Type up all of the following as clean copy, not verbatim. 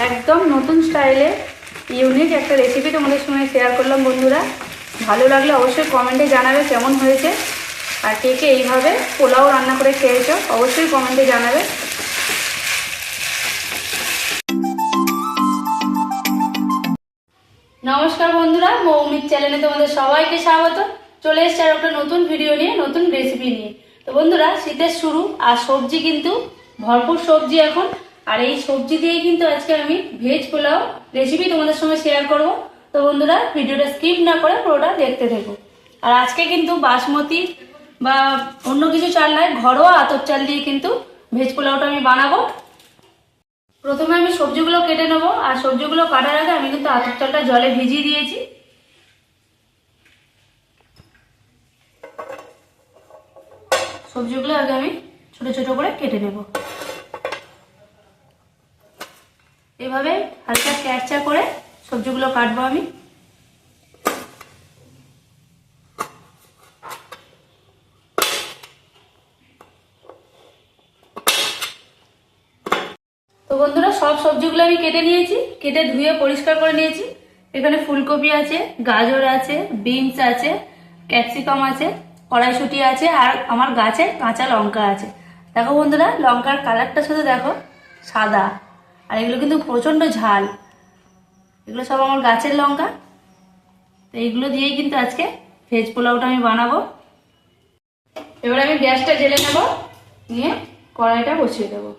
একদম নতুন স্টাইলে ইউনিক একটা রেসিপি তোমাদের সঙ্গে শেয়ার করলাম বন্ধুরা। ভালো লাগলে অবশ্যই কমেন্টে জানাবে কেমন হয়েছে, আর কে কে এইভাবে পোলাও রান্না করে খেয়েছো অবশ্যই কমেন্টে জানাবে। নমস্কার বন্ধুরা, মৌমিক চ্যানেলে তোমাদের সবাইকে স্বাগত। চলে এসেছি আর একটা নতুন ভিডিও নিয়ে, নতুন রেসিপি নিয়ে। তো বন্ধুরা, শীতের শুরু আর সবজি কিন্তু ভরপুর সবজি এখন, আর এই সবজি দিয়েই কিন্তু আজকে আমি ভেজ পোলাও রেসিপি তোমাদের সঙ্গে শেয়ার করব। তো বন্ধুরা, ভিডিওটা স্কিপ না করে পুরোটা দেখতে থেকো। আর আজকে কিন্তু বাসমতি বা অন্য কিছু চাল নয়, ঘরোয়া আতপ চাল দিয়ে কিন্তু ভেজ পোলাওটা আমি বানাবো। প্রথমে আমি সবজিগুলো কেটে নেবো, আর সবজিগুলো কাটার আগে আমি কিন্তু আতপ চালটা জলে ভিজিয়ে দিয়েছি। সবজিগুলো আগে আমি ছোট ছোট করে কেটে নেব, এভাবে হালকা ক্যাচা করে সবজিগুলো কাটবো আমি। তো বন্ধুরা, সব সবজিগুলো আমি কেটে নিয়েছি, কেটে ধুয়ে পরিষ্কার করে নিয়েছি। এখানে ফুলকপি আছে, গাজর আছে, বিনস আছে, ক্যাপসিকাম আছে, কড়াইশুঁটি আছে, আর আমার গাছে কাঁচা লঙ্কা আছে। দেখো বন্ধুরা, লঙ্কার কালারটা শুধু দেখো, সাদা। আর এগুলো কিন্তু প্রচণ্ড ঝাল, এগুলো সব আমার গাছের লঙ্কা। তো এইগুলো দিয়েই কিন্তু আজকে ভেজ পোলাওটা আমি বানাবো। এবার আমি গ্যাসটা জ্বেলে নেব, নিয়ে কড়াইটা বসিয়ে দেবো।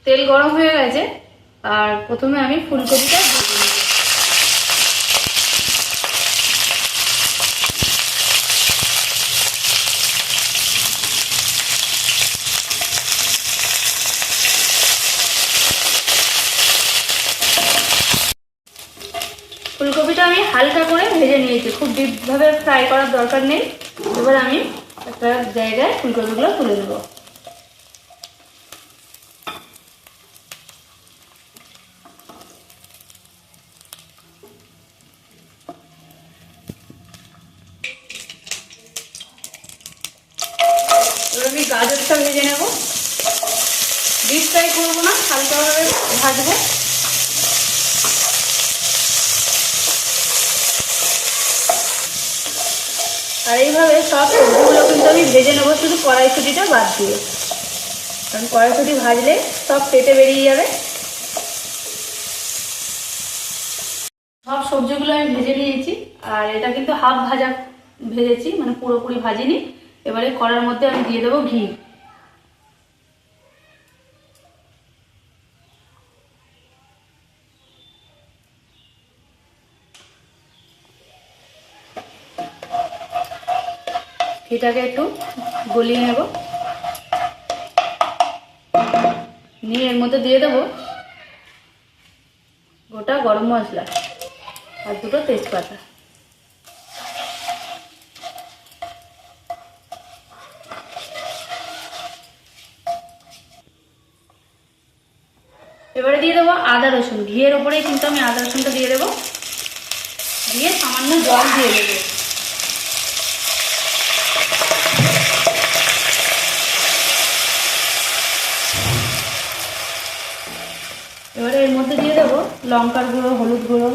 তেল গরম হয়ে গেছে, আর প্রথমে আমি ফুলকপিটা দিয়ে দেব। ফুলকপিটা আমি হালকা করে ভেজে নিয়েছি, খুব ডিপভাবে ফ্রাই করার দরকার নেই। এবার আমি একটা জায়গায় ফুলকপিগুলো তুলে দেবো। এবার আমি গাজরটা ভেজে নেব, ডিপ ফ্রাই করবো না, হালকাভাবে ভাজবো। আর এইভাবে সব সবজিগুলো কিন্তু আমি ভেজে নেবো, শুধু কড়াইশুঁটিটা বাদ দিয়ে, কারণ কড়াইশুঁটি ভাজলে সব পেটে বেরিয়ে যাবে। সব সবজিগুলো আমি ভেজে নিয়েছি, আর এটা কিন্তু হাফ ভাজা ভেজেছি, মানে পুরোপুরি ভাজিনি। এবারে কড়ার মধ্যে আমি দিয়ে দেবো ঘি। ঘিটাকে একটু গলিয়ে নেব, নিয়ে এর মধ্যে দিয়ে দেবো গোটা গরম মশলা আর দুটো তেজপাতা। এবারে দিয়ে দেবো আদা রসুন, ঘিয়ের ওপরেই কিন্তু আমি আদা রসুনটা দিয়ে দেবো, দিয়ে সামান্য জল দিয়ে দেবো। এবারে এর মধ্যে দিয়ে দেবো লঙ্কার গুঁড়ো, হলুদ গুঁড়ো,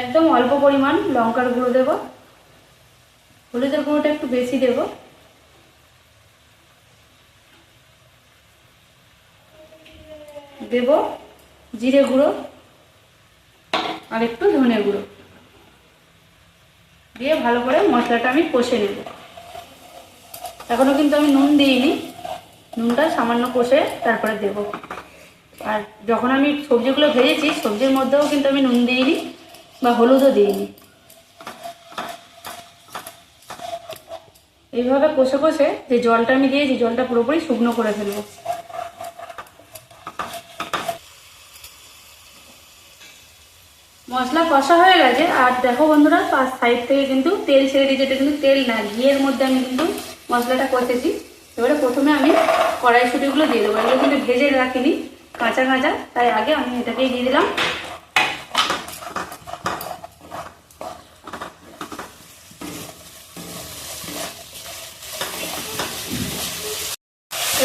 একদম অল্প পরিমাণ লঙ্কার গুঁড়ো দেবো, হলুদের গুঁড়োটা একটু বেশি দেবো। দেব জিরে গুঁড়ো আর একটু ধনে গুঁড়ো, দিয়ে ভালো করে মশলাটা আমি কষে নেব। এখনো কিন্তু আমি নুন দিইনি, নুনটা সামান্য কষে তারপরে দেব। আর যখন আমি সবজিগুলো ভেজেছি, সবজির মধ্যেও কিন্তু আমি নুন দিইনি বা হলুদও দিইনি। এইভাবে কষে কষে যে জলটা আমি দিয়েছি, জলটা পুরোপুরি শুকনো করে ফেলবো। মশলা কষা হয়ে গেছে, আর দেখো বন্ধুরা, পাঁচ সাইড থেকে কিন্তু তেল ছেড়ে দিয়েছে। এটা কিন্তু তেল না, ঘিয়ের মধ্যে আমি কিন্তু মশলাটা কষেছি। এবারে প্রথমে আমি কড়াইশুঁটিগুলো দিয়ে দেবো, এগুলো কিন্তু ভেজে রাখিনি, কাঁচা কাঁচা, তাই আগে আমি এটাকেই দিয়ে দিলাম।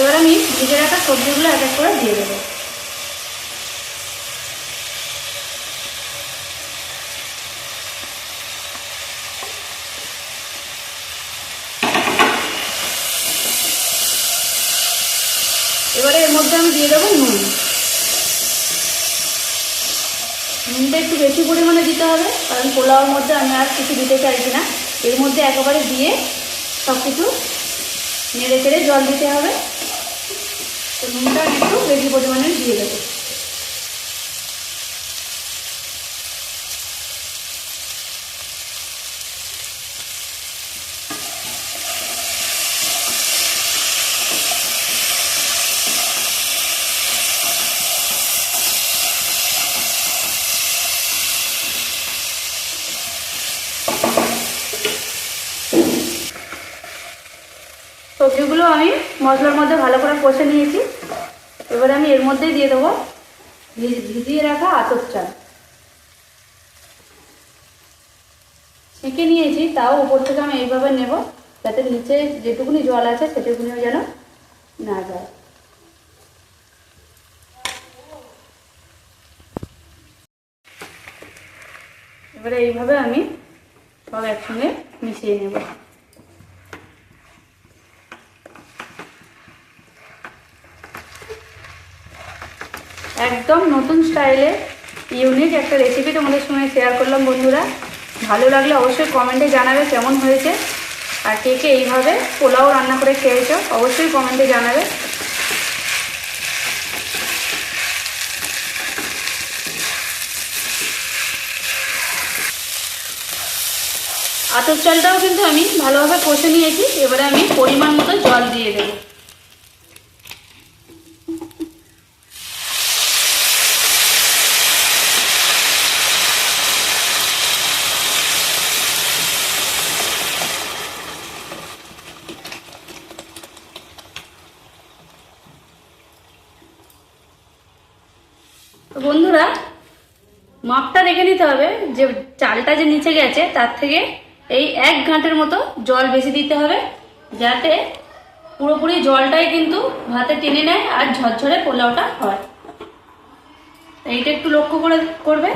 এবার আমি ভেজে রাখা সবজিগুলো এক এক করে দিয়ে দেবো। এবারে এর মধ্যে আমি দিয়ে দেবো নুন। নুনটা একটু বেশি পরিমাণে দিতে হবে, কারণ পোলাওর মধ্যে আমি আর কিছু দিতে চাইছি না। এর মধ্যে একেবারে দিয়ে সব কিছু নেড়ে চেড়ে জল দিতে হবে। তো নুনটা আমি একটু বেশি পরিমাণে দিয়ে দেবো। সবজিগুলো আমি মশলার মধ্যে ভালো করে কষে নিয়েছি। এবারে আমি এর মধ্যেই দিয়ে দেবো ভিজিয়ে রাখা আতপ চাল। ছেঁকে নিয়েছি, তাও উপর থেকে আমি এইভাবে নেব, যাতে নিচে যেটুকুনি জল আছে সেটুকুনিও যেন না যায়। এবারে এইভাবে আমি সব একসঙ্গে মিশিয়ে নেব। একদম নতুন স্টাইলে ইউনিক একটা রেসিপি তোমাদের সঙ্গে শেয়ার করলাম বন্ধুরা। ভালো লাগলে অবশ্যই কমেন্টে জানাবে কেমন হয়েছে, আর কে কে এইভাবে পোলাও রান্না করে খেয়েছো অবশ্যই কমেন্টে জানাবে। আতপ চালটাও কিন্তু আমি ভালোভাবে কষে নিয়েছি। এবারে আমি পরিমাণ মতো জল দিয়ে দেবো। তো বন্ধুরা, মাপটা দেখে নিতে হবে যে চালটা যে নিচে গেছে তার থেকে এই 1 ঘাঁটের মতো জল বেশি দিতে হবে, যাতে পুরোপুরি জলটাই কিন্তু ভাতে টেনে নেয় আর ঝরঝরে পোলাওটা হয়। এইটা একটু লক্ষ্য করবে।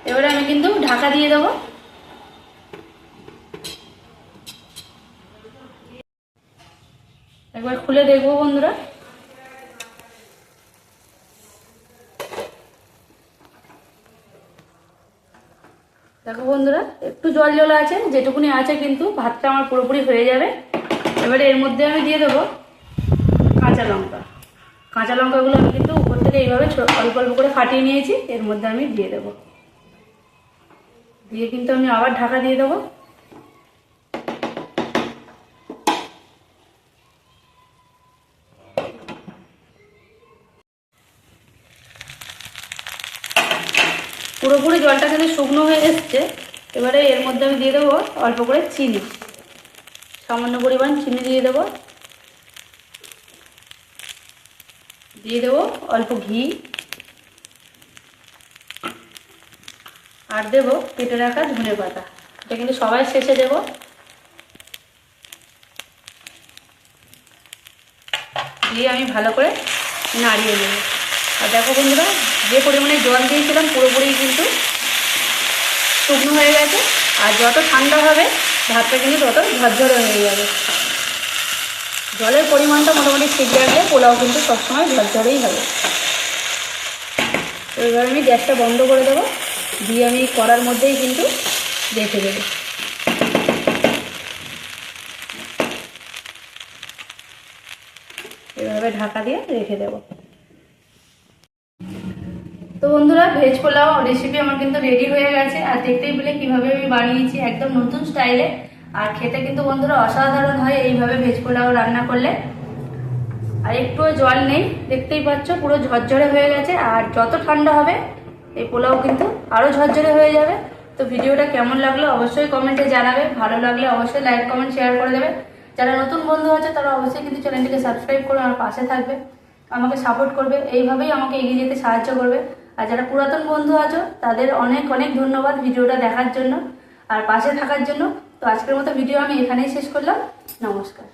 এবারে আমি কিন্তু ঢাকা দিয়ে দেবো। একবার খুলে দেখবো বন্ধুরা। দেখো বন্ধুরা, একটু জল জল আছে, যেটুকুনি আছে কিন্তু ভাতটা আমার পুরোপুরি হয়ে যাবে। এবারে এর মধ্যে আমি দিয়ে দেবো কাঁচা লঙ্কা। কাঁচা লঙ্কাগুলো আমি কিন্তু উপর থেকে এইভাবে অল্প অল্প করে ফাটিয়ে নিয়েছি, এর মধ্যে আমি দিয়ে দেবো। দিয়ে কিন্তু আমি আবার ঢাকা দিয়ে দেবো। পুরোপুরি জলটা কিন্তু শুকনো হয়ে এসছে। এবারে এর মধ্যে আমি দিয়ে দেবো অল্প করে চিনি, সামান্য পরিমাণ চিনি দিয়ে দেবো। দিয়ে দেবো অল্প ঘি, আর দেবো কেটে রাখা ধনে পাতা। এটা কিন্তু সবাই শেষে দেবো। দিয়ে আমি ভালো করে নাড়িয়ে নেব। আর দেখো বন্ধুরা, যে পরিমাণে জল দিয়েছিলাম পুরোপুরি কিন্তু শুকনো হয়ে গেছে। আর যত ঠান্ডা হবে ভাতটা কিন্তু তত ঝরঝরে হয়ে যাবে। জলের পরিমাণটা মোটামুটি ঠিক রাখলে পোলাও কিন্তু সবসময় ঝরঝরেই হবে। তো এবার আমি গ্যাসটা বন্ধ করে দেবো, দিয়ে আমি কড়ার মধ্যেই কিন্তু রেখে দেবো। এভাবে ঢাকা দিয়ে রেখে দেবো। তো বন্ধুরা, ভেজ পোলাও রেসিপি আমার কিন্তু রেডি হয়ে গেছে। আর দেখতেই পেলে কীভাবে আমি বানিয়েছি, একদম নতুন স্টাইলে। আর খেতে কিন্তু বন্ধুরা অসাধারণ হয় এইভাবে ভেজ পোলাও রান্না করলে। আর একটুও জল নেই, দেখতেই পাচ্ছ পুরো ঝরঝরে হয়ে গেছে। আর যত ঠান্ডা হবে এই পোলাও কিন্তু আরও ঝরঝরে হয়ে যাবে। তো ভিডিওটা কেমন লাগলো অবশ্যই কমেন্টে জানাবে। ভালো লাগলে অবশ্যই লাইক কমেন্ট শেয়ার করে দেবে। যারা নতুন বন্ধু আছে তারা অবশ্যই কিন্তু চ্যানেলটিকে সাবস্ক্রাইব করে আমার পাশে থাকবে, আমাকে সাপোর্ট করবে, এইভাবেই আমাকে এগিয়ে যেতে সাহায্য করবে। আর যারা পুরাতন বন্ধু আছো তাদের অনেক অনেক ধন্যবাদ ভিডিওটা দেখার জন্য। আর পাশে থাকার জন্য। তো আজকের মতো ভিডিও আমি এখানেই শেষ করলাম। নমস্কার।